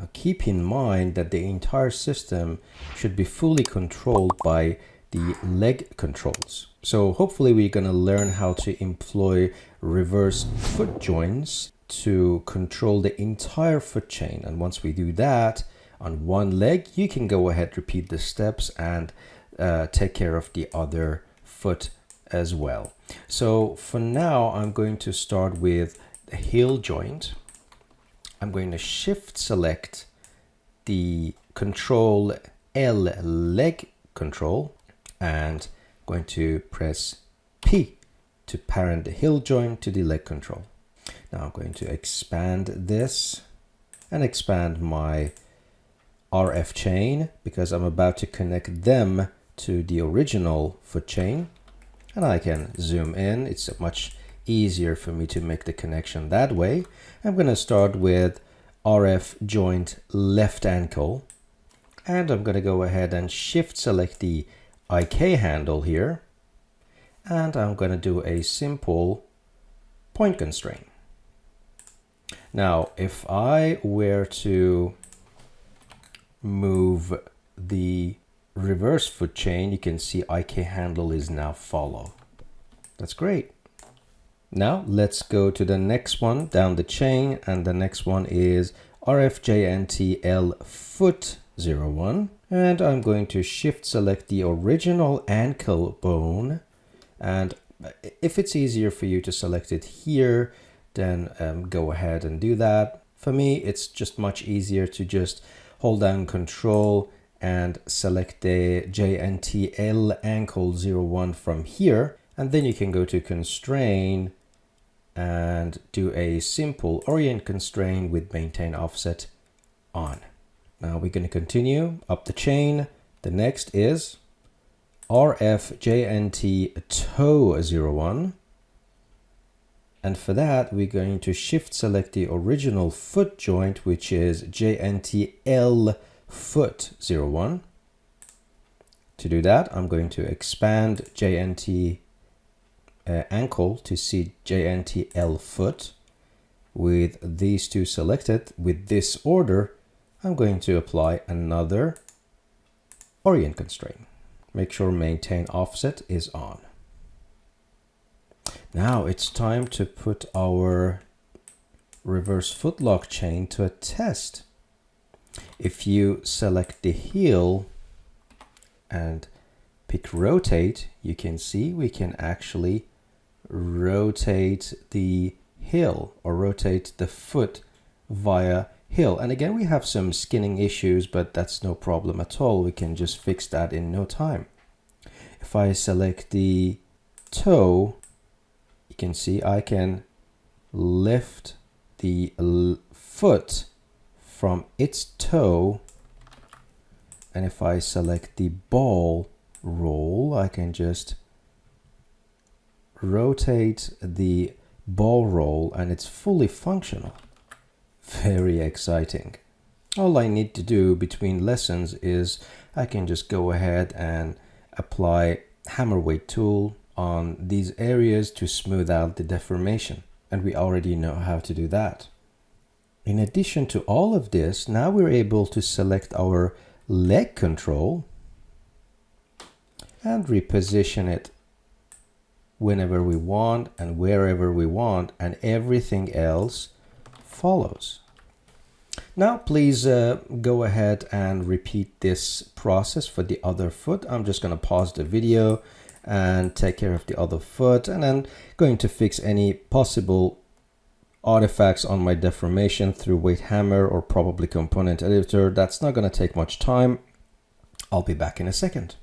Now keep in mind that the entire system should be fully controlled by the leg controls. So hopefully we're going to learn how to employ reverse foot joints to control the entire foot chain. And once we do that on one leg, you can go ahead, repeat the steps, and take care of the other foot as well. So for now, I'm going to start with the heel joint. I'm going to shift select the control L leg control and going to press P to parent the heel joint to the leg control. Now I'm going to expand this and expand my RF chain because I'm about to connect them to the original foot chain, and I can zoom in. It's much easier for me to make the connection that way. I'm going to start with RF joint left ankle, and I'm going to go ahead and shift select the IK handle here, and I'm going to do a simple point constraint. Now if I were to move the reverse foot chain, you can see IK handle is now follow. That's great. Now let's go to the next one down the chain, and the next one is RFJNTL foot 01, and I'm going to shift select the original ankle bone, and if it's easier for you to select it here, then go ahead and do that. For me, it's just much easier to just hold down control and select the JNTL ankle 01 from here, and then you can go to constraint and do a simple orient constraint with maintain offset on. Now we're going to continue up the chain. The next is RFJNT toe 01. And for that, we're going to shift select the original foot joint, which is JNTL foot 01. To do that, I'm going to expand JNT ankle to see JNTL foot. With these two selected, with this order, I'm going to apply another orient constraint. Make sure maintain offset is on. Now it's time to put our reverse footlock chain to a test. If you select the heel and pick rotate, you can see we can actually rotate the heel or rotate the foot via heel. And again, we have some skinning issues, but that's no problem at all. We can just fix that in no time. If I select the toe, you can see I can lift the foot from its toe, and if I select the ball roll, I can just rotate the ball roll and it's fully functional. Very exciting. All I need to do between lessons is I can just go ahead and apply hammer weight tool on these areas to smooth out the deformation, and we already know how to do that. In addition to all of this, now we're able to select our leg control and reposition it whenever we want and wherever we want, and everything else follows. Now please go ahead and repeat this process for the other foot. I'm just going to pause the video and take care of the other foot, and then going to fix any possible artifacts on my deformation through weight hammer or probably component editor. That's not going to take much time. I'll be back in a second.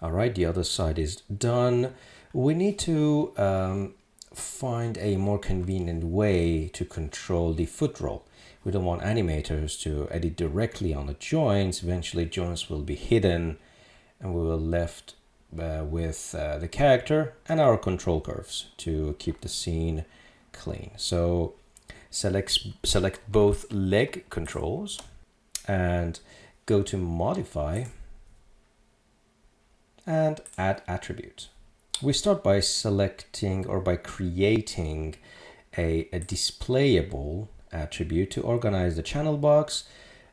All right, the other side is done. We need to find a more convenient way to control the foot roll. We don't want animators to edit directly on the joints. Eventually joints will be hidden and we will left with the character and our control curves to keep the scene clean. So select both leg controls and go to modify and add attribute. We start by selecting or by creating a displayable attribute to organize the channel box.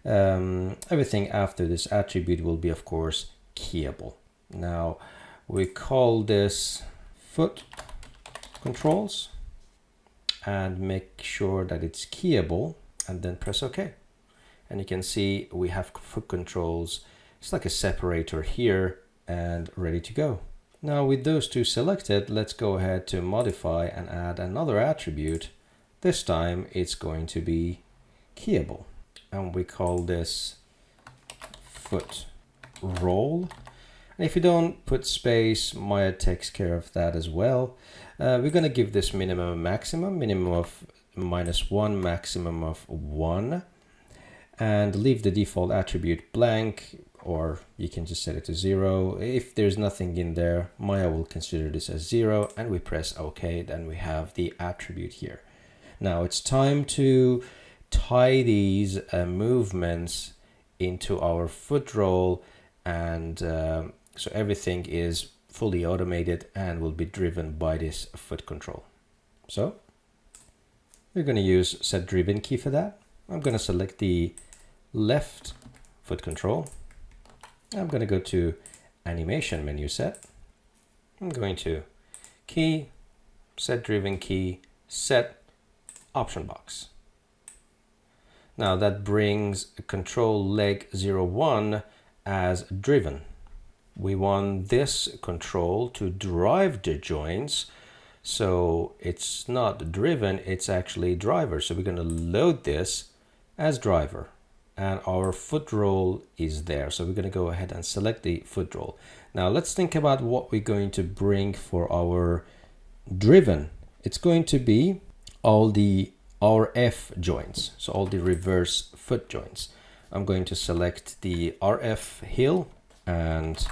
Everything after this attribute will be, of course, keyable. Now we call this foot controls and make sure that it's keyable, and then press OK. And you can see we have foot controls. It's like a separator here and ready to go. Now with those two selected, let's go ahead to modify and add another attribute. This time it's going to be keyable, and we call this foot roll. And if you don't put space, Maya takes care of that as well. We're going to give this minimum and maximum, minimum of -1, maximum of 1, and leave the default attribute blank, or you can just set it to 0. If there's nothing in there, Maya will consider this as 0, and we press OK, then we have the attribute here. Now it's time to tie these movements into our foot roll, and so everything is fully automated and will be driven by this foot control. So we're going to use set driven key for that. I'm going to select the left foot control. I'm going to go to animation menu set. I'm going to key, set driven key, set option box. Now that brings control leg 01 as driven. We want this control to drive the joints, so it's not driven, it's actually driver. So we're going to load this as driver, and our foot roll is there. So we're going to go ahead and select the foot roll. Now let's think about what we're going to bring for our driven. It's going to be all the RF joints, so all the reverse foot joints. I'm going to select the RF heel, and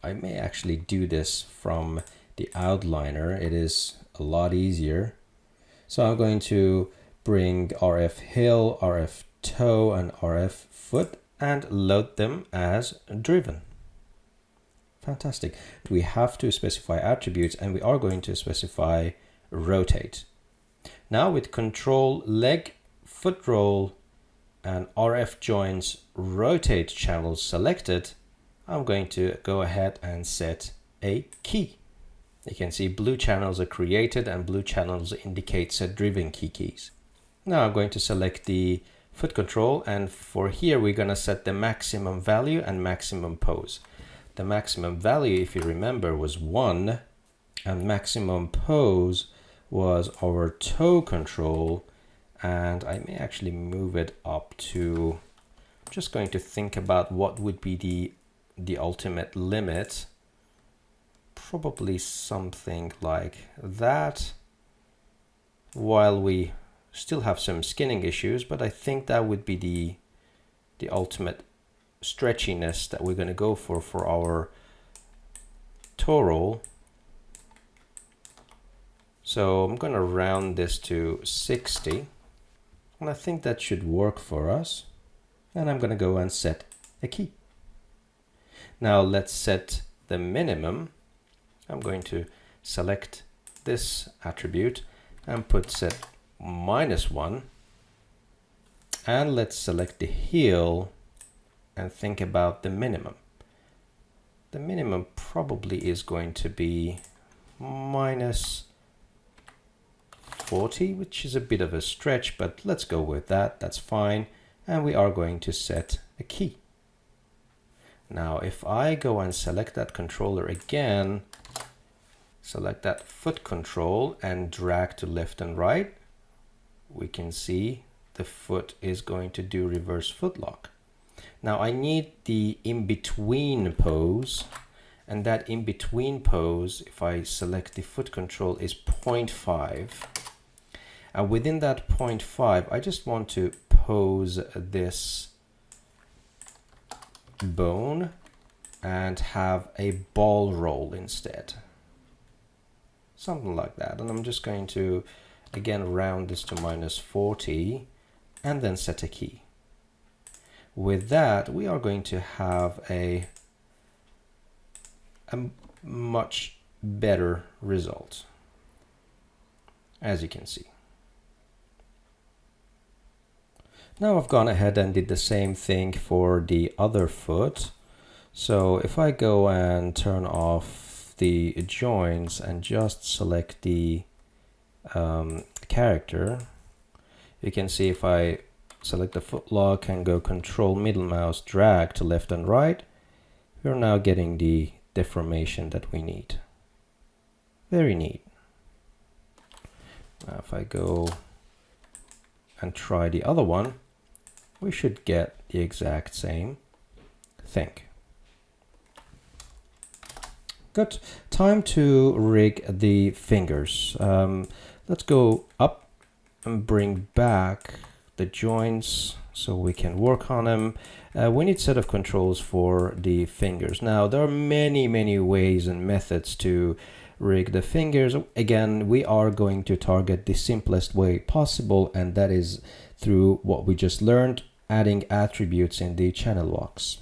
I may actually do this from the outliner. It is a lot easier. So I'm going to bring RF heel, RF toe, and RF foot and load them as driven. Fantastic. We have to specify attributes, and we are going to specify rotate. Now with control leg, foot roll, and RF joints rotate channels selected, I'm going to go ahead and set a key. You can see blue channels are created and blue channels indicate set driven key keys. Now I'm going to select the foot control, and for here we're going to set the maximum value and maximum pose. The maximum value, if you remember, was 1, and maximum pose was our toe control, and I may actually move it up to, I'm just going to think about what would be the ultimate limit. Probably something like that, while we still have some skinning issues, but I think that would be the ultimate stretchiness that we're going to go for our toe roll. So I'm going to round this to 60, and I think that should work for us. And I'm going to go and set a key. Now let's set the minimum. I'm going to select this attribute and put set -1. And let's select the heel and think about the minimum. The minimum probably is going to be -40, which is a bit of a stretch, but let's go with that. That's fine. And we are going to set a key. Now, if I go and select that controller again, select that foot control and drag to left and right, we can see the foot is going to do reverse foot lock. Now I need the in-between pose, and that in-between pose, if I select the foot control, is 0.5. And within that 0.5, I just want to pose this bone and have a ball roll instead. Something like that. And I'm just going to, again, round this to -40 and then set a key. With that, we are going to have a much better result, as you can see. Now I've gone ahead and did the same thing for the other foot. So if I go and turn off the joins and just select the character, you can see if I select the foot lock and go control middle mouse drag to left and right, we're now getting the deformation that we need. Very neat. Now if I go and try the other one, we should get the exact same thing. Good. Time to rig the fingers. Let's go up and bring back the joints so we can work on them. We need a set of controls for the fingers. Now there are many ways and methods to rig the fingers. Again, we are going to target the simplest way possible, and that is through what we just learned, adding attributes in the channel box.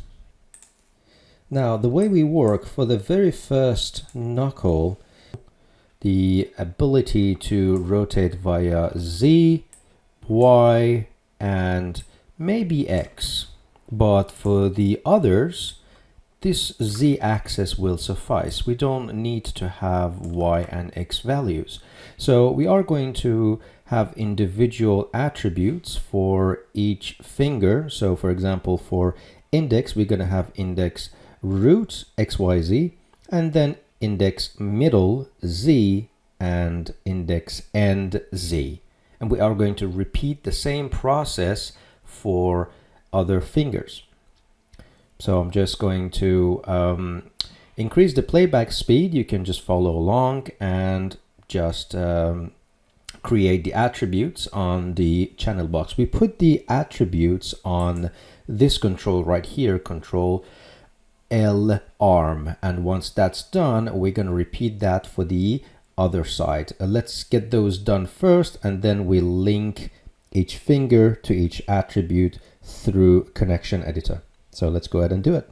Now the way we work for the very first knuckle, the ability to rotate via Z, Y, and maybe X, but for the others this Z axis will suffice. We don't need to have Y and X values. So we are going to have individual attributes for each finger. So for example, for index, we're going to have index root XYZ, and then index middle Z and index end Z. And we are going to repeat the same process for other fingers. So I'm just going to increase the playback speed. You can just follow along and just create the attributes on the channel box. We put the attributes on this control right here, control L arm. And once that's done, we're going to repeat that for the other side. Let's get those done first, and then we link each finger to each attribute through connection editor. So let's go ahead and do it.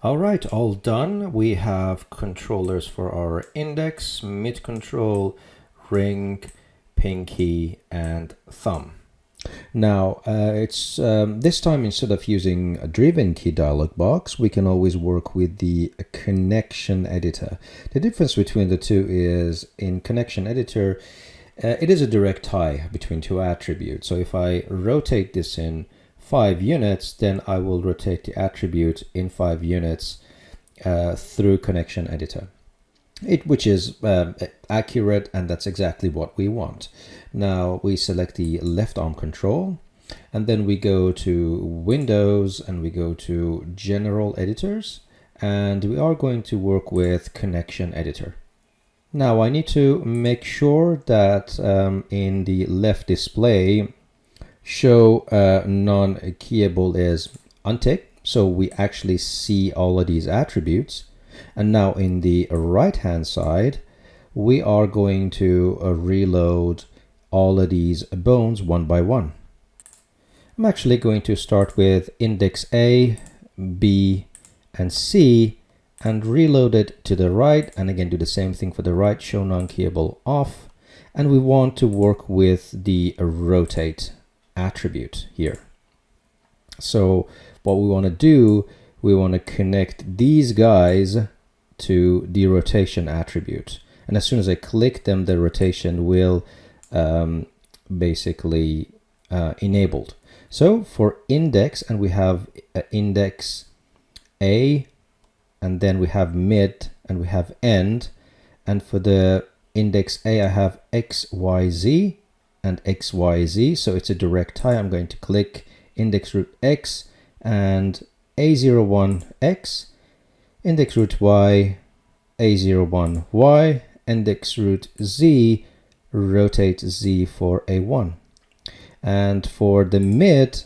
All right, all done. We have controllers for our index, mid control, ring, pinky, and thumb. Now, it's this time, instead of using a driven key dialog box, we can always work with the connection editor. The difference between the two is in connection editor, it is a direct tie between two attributes. So if I rotate this in 5 units, then I will rotate the attribute in 5 units through connection editor, which is accurate, and that's exactly what we want. Now we select the left arm control, and then we go to Windows and we go to General Editors, and we are going to work with connection editor. Now I need to make sure that in the left display, show non-keyable is unticked, so we actually see all of these attributes. And now in the right hand side, we are going to reload all of these bones one by one. I'm actually going to start with index A, B, and C, and reload it to the right, and again do the same thing for the right, show non-keyable off. And we want to work with the rotate attribute here. So what we want to do, we want to connect these guys to the rotation attribute, And as soon as I click them, the rotation will basically enabled. So for index, and we have index A, and then we have mid, and we have end. And for the index A, I have X, Y, Z, and X, Y, Z. So it's a direct tie. I'm going to click index root X and A01X, index root Y, A01Y, index root Z, rotate Z for A1. And for the mid,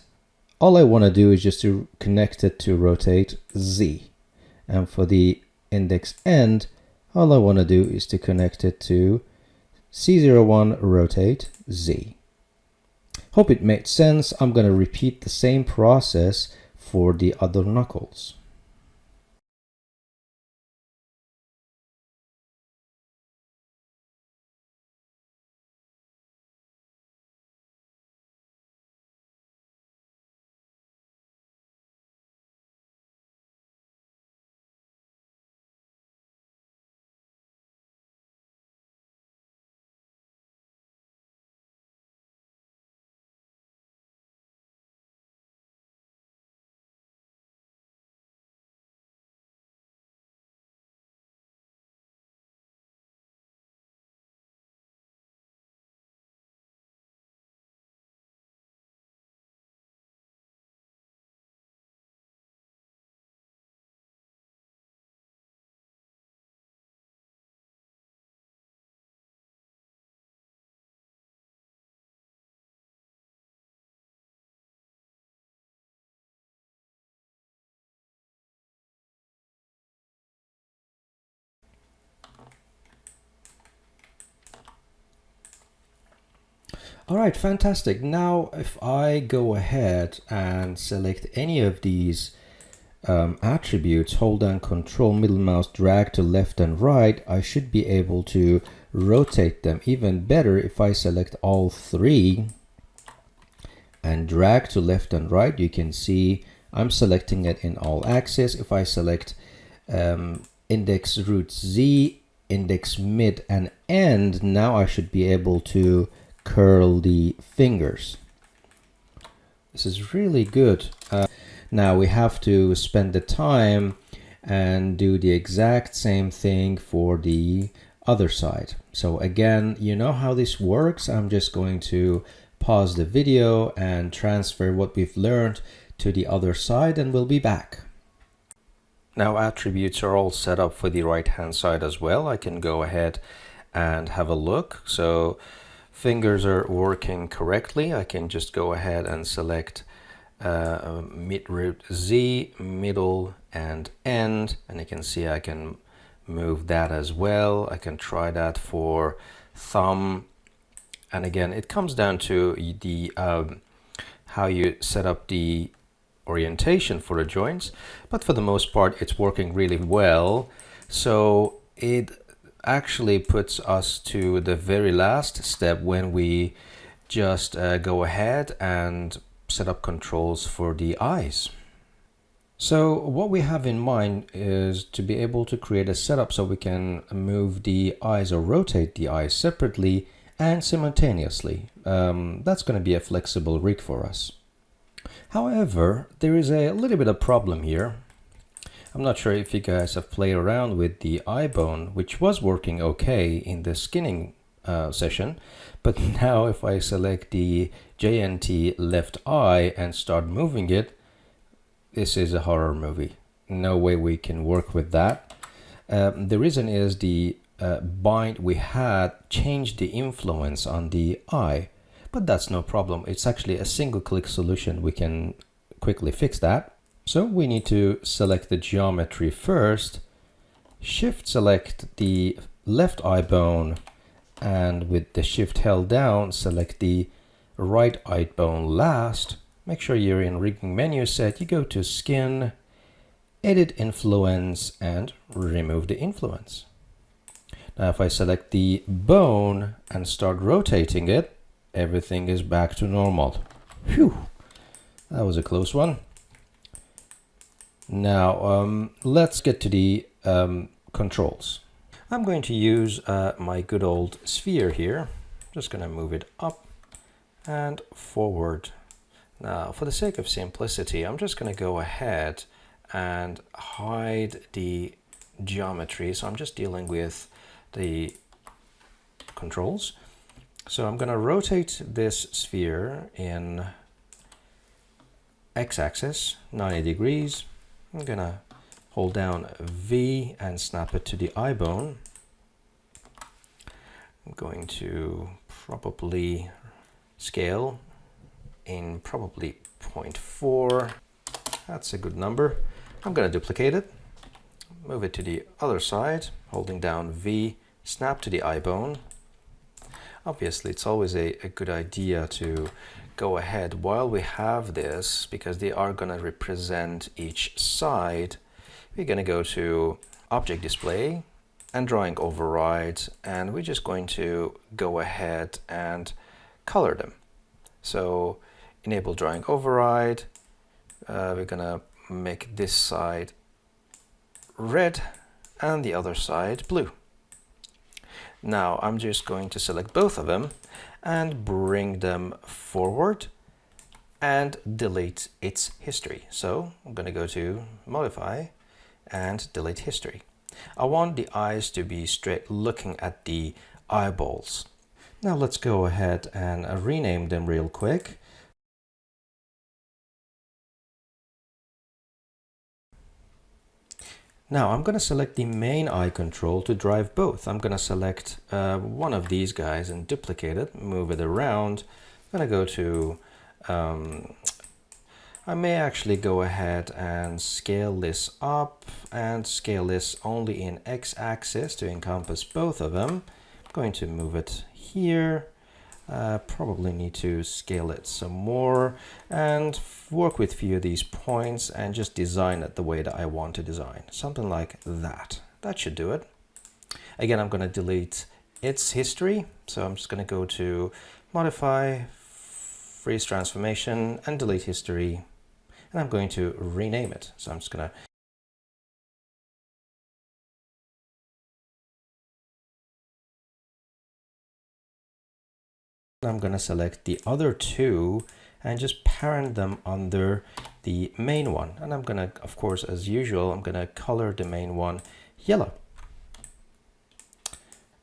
all I want to do is just to connect it to rotate Z. And for the index end, all I want to do is to connect it to C01 rotate Z. Hope it made sense. I'm going to repeat the same process for the other knuckles. All right, fantastic. Now, if I go ahead and select any of these attributes, hold down Control, middle mouse, drag to left and right, I should be able to rotate them. Even better, if I select all three and drag to left and right, you can see I'm selecting it in all axes. If I select index root Z, index mid and end, now I should be able to curl the fingers. This is really good. Now we have to spend the time and do the exact same thing for the other side. So again, you know how this works. I'm just going to pause the video and transfer what we've learned to the other side, and we'll be back. Now attributes are all set up for the right hand side as well. I can go ahead and have a look. So fingers are working correctly. I can just go ahead and select mid root Z, middle and end, and you can see I can move that as well. I can try that for thumb, and again it comes down to the how you set up the orientation for the joints, but for the most part it's working really well. So it actually puts us to the very last step when we just go ahead and set up controls for the eyes. So what we have in mind is to be able to create a setup so we can move the eyes or rotate the eyes separately and simultaneously. That's going to be a flexible rig for us. However, there is a little bit of problem here. I'm not sure if you guys have played around with the eye bone, which was working okay in the skinning session, but now if I select the JNT left eye and start moving it, this is a horror movie. No way we can work with that. The reason is the bind we had changed the influence on the eye, but that's no problem. It's actually a single click solution. We can quickly fix that. So we need to select the geometry first, shift select the left eye bone, and with the shift held down, select the right eye bone last. Make sure you're in rigging menu set, you go to skin, edit influence, and remove the influence. Now if I select the bone and start rotating it, everything is back to normal. Phew, that was a close one. Now let's get to the controls. I'm going to use my good old sphere here. Just going to move it up and forward. Now, for the sake of simplicity, I'm just going to go ahead and hide the geometry. So I'm just dealing with the controls. So I'm going to rotate this sphere in x-axis 90 degrees. I'm going to hold down V and snap it to the eye bone. I'm going to probably scale in probably 0.4. That's a good number. I'm going to duplicate it, move it to the other side, holding down V, snap to the eye bone. Obviously, it's always a good idea to go ahead while we have this, because they are going to represent each side. We're going to go to Object Display and Drawing Override, and we're just going to go ahead and color them. So enable Drawing Override. We're going to make this side red and the other side blue. Now I'm just going to select both of them and bring them forward and delete its history. So I'm going to go to Modify and Delete History. I want the eyes to be straight looking at the eyeballs. Now let's go ahead and rename them real quick. Now I'm going to select the main eye control to drive both. I'm going to select one of these guys and duplicate it, move it around. I'm going to go to, I may actually go ahead and scale this up and scale this only in x-axis to encompass both of them. I'm going to move it here. Probably need to scale it some more and work with a few of these points and just design it the way that I want to design. Something like that. That should do it. Again, I'm going to delete its history. So I'm just going to go to Modify, Freeze Transformation, and Delete History. And I'm going to rename it. So I'm just going to select the other two and just parent them under the main one. And I'm going to, of course, as usual, I'm going to color the main one yellow.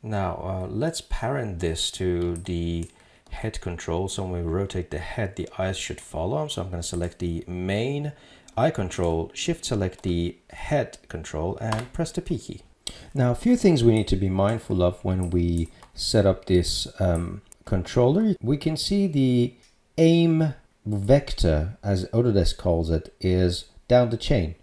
Now, let's parent this to the head control. So when we rotate the head, the eyes should follow. So I'm going to select the main eye control, shift select the head control, and press the P key. Now, a few things we need to be mindful of when we set up this controller. We can see the aim vector, as Autodesk calls it, is down the chain.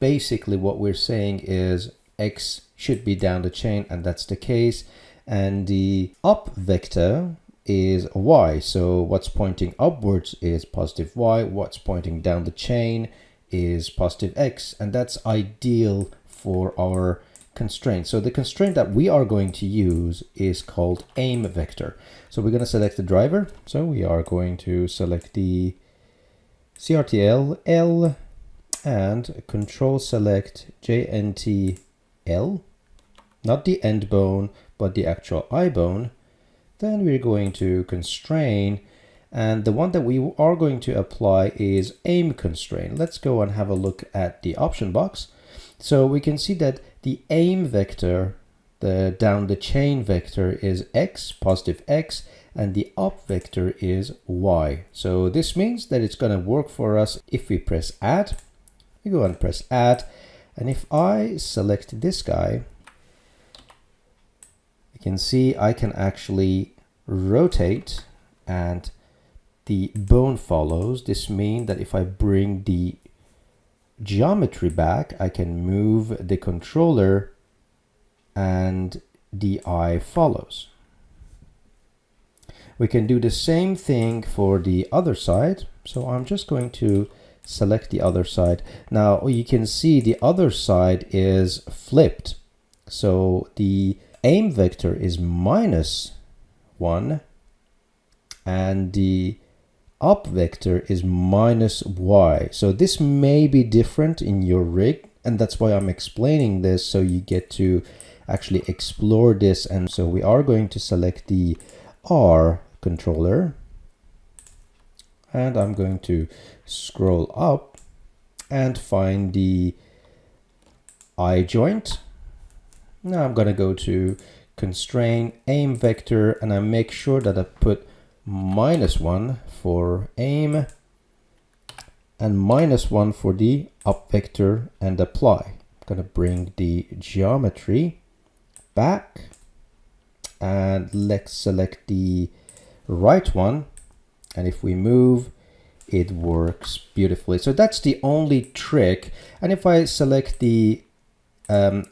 Basically what we're saying is X should be down the chain, and that's the case. And the up vector is Y. So what's pointing upwards is positive Y. What's pointing down the chain is positive X. And that's ideal for our constraint. So the constraint that we are going to use is called aim vector. So we're going to select the driver. So we are going to select the CRTL L and control select JNT-L, not the end bone, but the actual eye bone. Then we're going to constrain, and the one that we are going to apply is aim constraint. Let's go and have a look at the option box. So we can see that the aim vector, the down the chain vector, is X, positive X, and the up vector is Y. So this means that it's going to work for us if we press add. We go and press add, and if I select this guy, you can see I can actually rotate and the bone follows. This means that if I bring the geometry back, I can move the controller and the eye follows. We can do the same thing for the other side. So I'm just going to select the other side. Now you can see the other side is flipped. So the aim vector is -1 and the up vector is -y. So this may be different in your rig. And that's why I'm explaining this, so you get to actually explore this. And so we are going to select the R controller, and I'm going to scroll up and find the I joint. Now I'm going to go to Constraint, aim vector, and I make sure that I put -1 for aim and -1 for the up vector, and apply. I'm going to bring the geometry back, and let's select the right one, and if we move, it works beautifully. So that's the only trick. And if I select the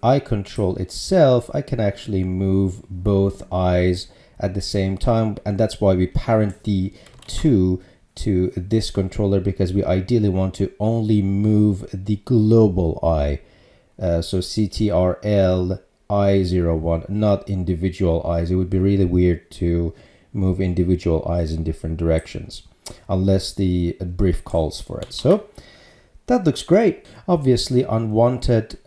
eye control itself, I can actually move both eyes at the same time, and that's why we parent the two to this controller, because we ideally want to only move the global eye. So CTRL I01, not individual eyes. It would be really weird to move individual eyes in different directions unless the brief calls for it. So that looks great. Obviously, unwanted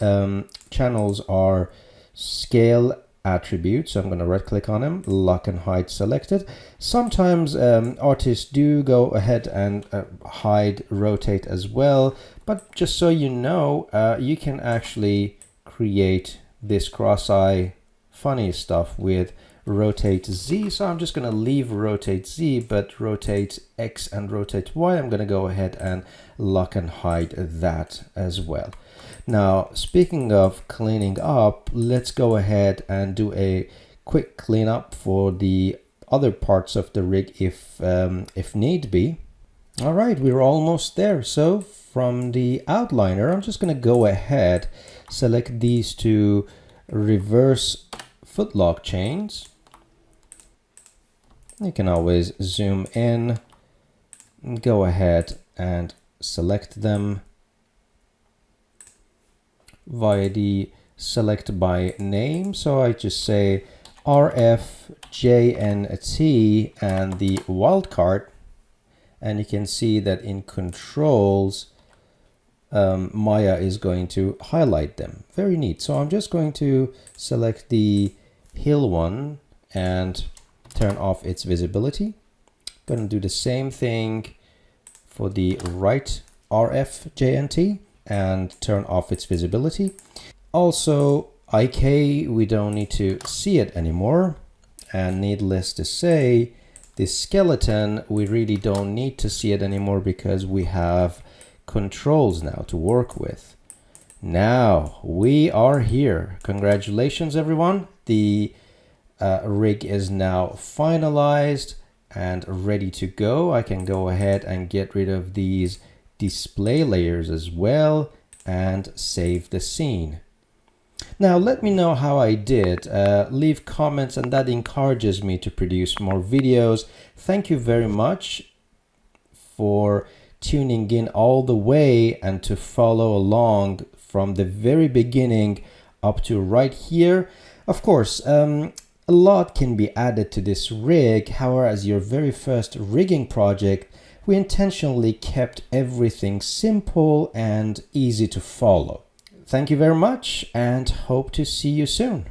channels are scale attributes. So I'm going to right click on them, lock and hide selected. Sometimes artists do go ahead and hide rotate as well, but just so you know, you can actually create this cross-eye funny stuff with rotate Z. So I'm just going to leave rotate Z, but rotate X and rotate Y, I'm going to go ahead and lock and hide that as well. Now, speaking of cleaning up, let's go ahead and do a quick cleanup for the other parts of the rig if need be. All right, we're almost there. So from the outliner, I'm just going to go ahead, select these two reverse footlock chains. You can always zoom in, go ahead and select them via the select by name. So I just say RFJNT and the wildcard, and you can see that in controls, Maya is going to highlight them. Very neat. So I'm just going to select the hill one and turn off its visibility. Going to do the same thing for the right RFJNT and turn off its visibility. Also, IK, we don't need to see it anymore. And needless to say, the skeleton, we really don't need to see it anymore because we have controls now to work with. Now we are here. Congratulations, everyone. The rig is now finalized and ready to go. I can go ahead and get rid of these display layers as well and save the scene. Now let me know how I did. Leave comments, and that encourages me to produce more videos. Thank you very much for tuning in all the way and to follow along from the very beginning up to right here. Of course, a lot can be added to this rig. However, as your very first rigging project, we intentionally kept everything simple and easy to follow. Thank you very much, and hope to see you soon.